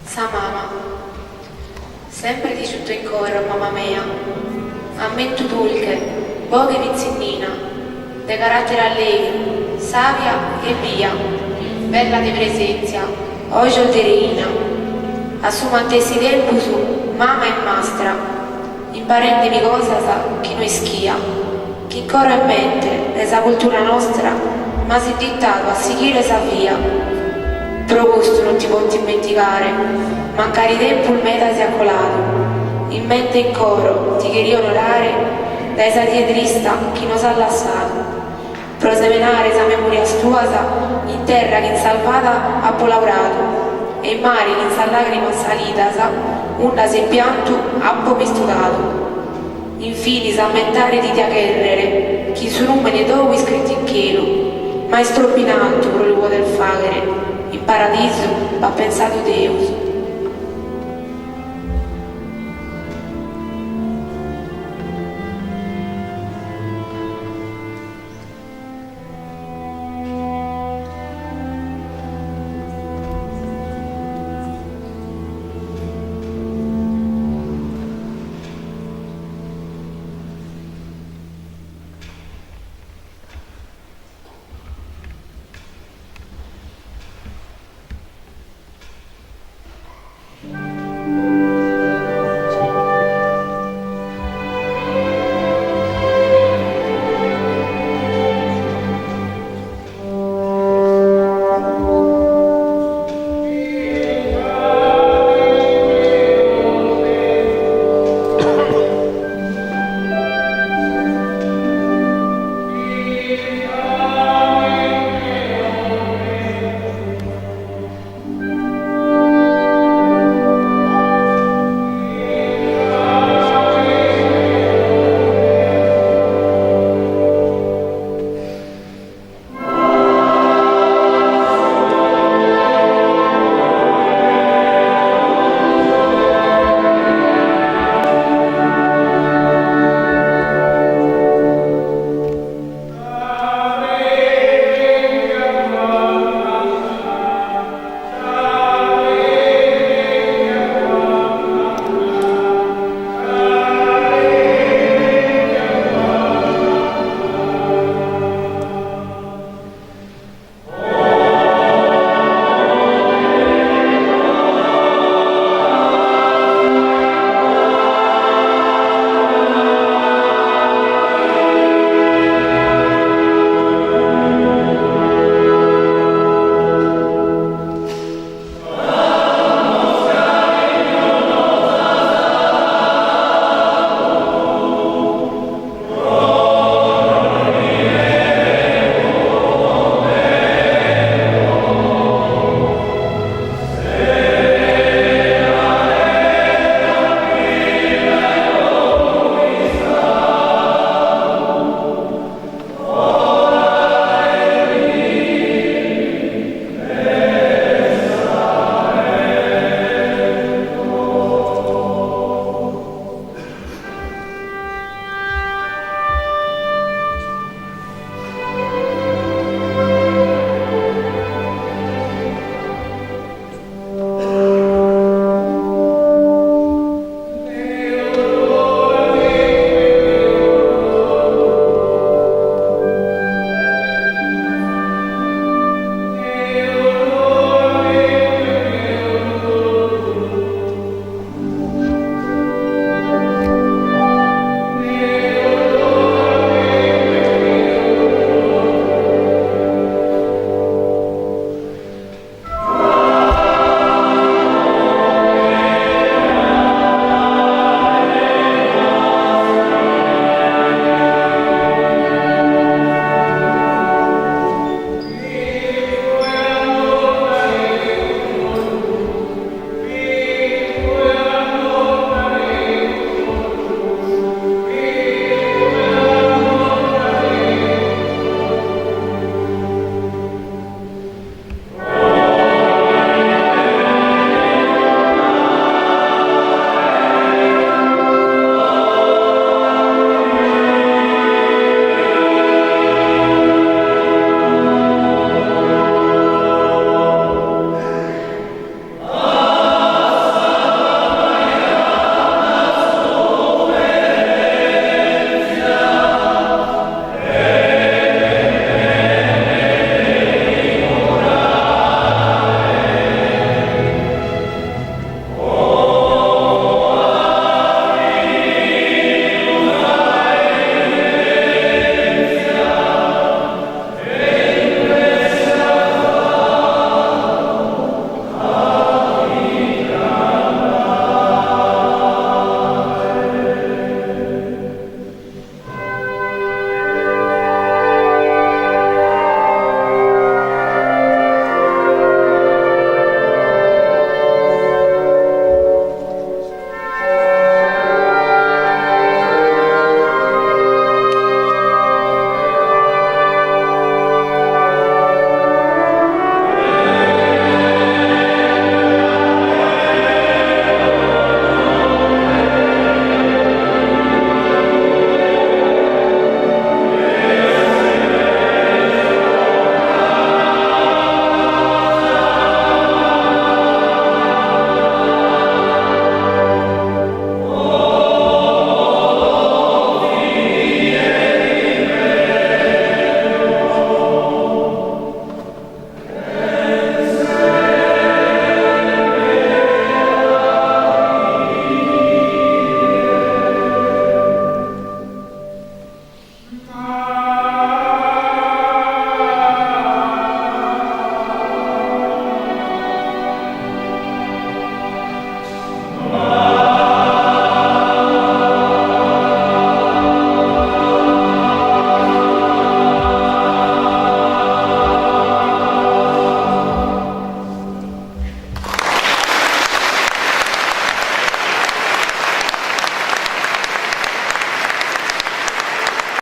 Sa mamma, sempre di tutto in coro, mamma mia, ammetto dulce, boghe vizinnina, de carattere allegro, savia e via, bella di presenza, oggi oltereina, assumantesi tempo su, mamma e mastra, imparendemi cosa sa chi noi schia, chi coro in mente, esa cultura nostra, ma si dittato a seguire sa via. Però questo non ti può dimenticare, mancare tempo il meta si è colato, in mente in coro ti chiedi onorare, dai satie trista chi nos ha lasciato, prosemenare sa memoria stuosa in terra che in salvata ha polaurato, e in mare che in sa lacrima salita sa, una se pianto ha po' mistudato. Infine sa mentare di chiacchierere, chi su numeri dopo scritti in cielo, ma è troppo in alto per lo poter fare. In paradiso va pensato Deus.